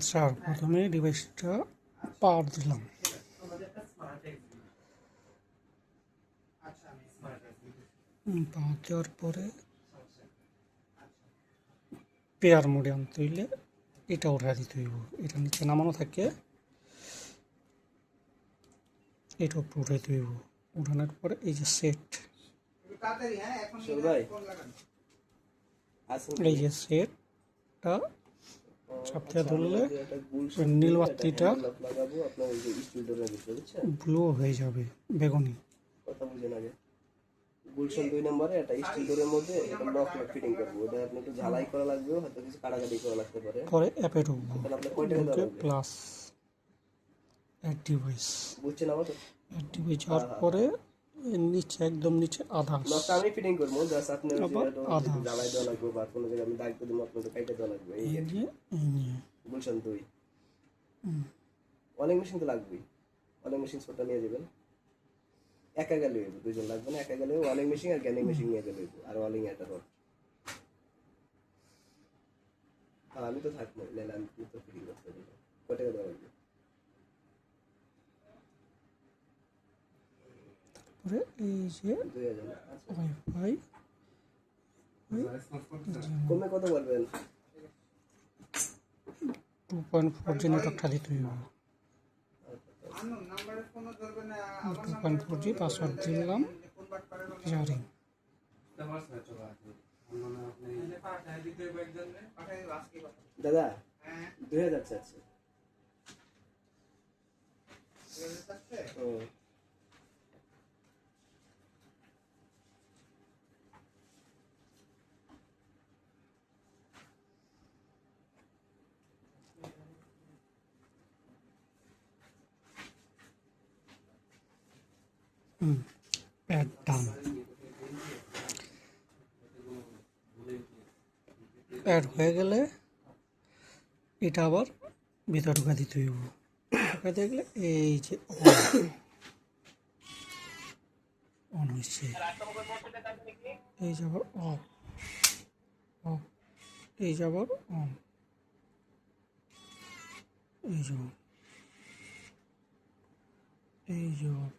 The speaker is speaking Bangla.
স্যার প্রথমে ডিভাইসটা পাওয়ার দিলাম, পাওয়ার দেওয়ার পরে পেয়ার মোডে আনতে হইলে এটা উঠা দিতে হইব। এটা নিচে নামানো থাকে, এটা উপরে উঠাইতে হইব। উঠানোর পরে এই যে সেট, এই যে সেটটা চাপতে ধরলে নীল বাতিটা ব্লু হয়ে যাবে, বেগুনি। গুলশান 2 নম্বরে একটা স্টিল ডোরের মধ্যে এটা লক ফিটিং করব। ওটা আপনি একটু ঝালাই করা লাগবে, হয়তো কিছু কাটাকাটি করা লাগতে পারে। পরে অ্যাপে ঢুকবো, তাহলে আপনি কয় টাকা ঢুকে দেওয়া লাগবে? প্লাস অ্যাড ডিভাইস, বুঝছেন আমাকে? অ্যাড ডিভাইস যাওয়ার পরে নিচে একদম নিচে আধার, লকটা আমি ফিটিং করব, জাস্ট আপনি আবার আধার ঝালাই দেওয়া লাগবে বা কোনো জায়গায় আমি দাগ দিয়ে আপনাকে কাইটা দেওয়া লাগবে। এই যে গুলশান 2 ওয়ালিং মেশিন তো লাগবেই। ওয়ালিং মেশিন ছোটটা নিয়ে যাবেন, একা গেলে হইব, দুইজন লাগবে না। একা গেলে ওয়ালিং মেশিন আর গ্যানিং মেশিন নিয়ে গেলে হইব, আর ওয়ালিং একটা রড। আর আমি তো থাকবো, নাহলে আমি তো ফিটিং করতে দেবো। কয় টাকা দেওয়া লাগবে? তারপরে এই যে 2000। ওয়াইফাই কমে কত বলবেন? 2.4 জি নেটওয়ার্কটা দিতে হইব। 2.4 জি পাসওয়ার্ড দিলাম, পেয়ারিং। দাদা 2000 চাচ্ছে। প্যাড ডান, প্যাড হয়ে গেলে এটা আবার ভিতরে ঢুকা দিতে হইব। ঢুকা দিয়ে গেলে এই যে অন হয়েছে, এই যে আবার অফ, অফ, এই যে আবার অন, এই যে অন, এই যে অফ।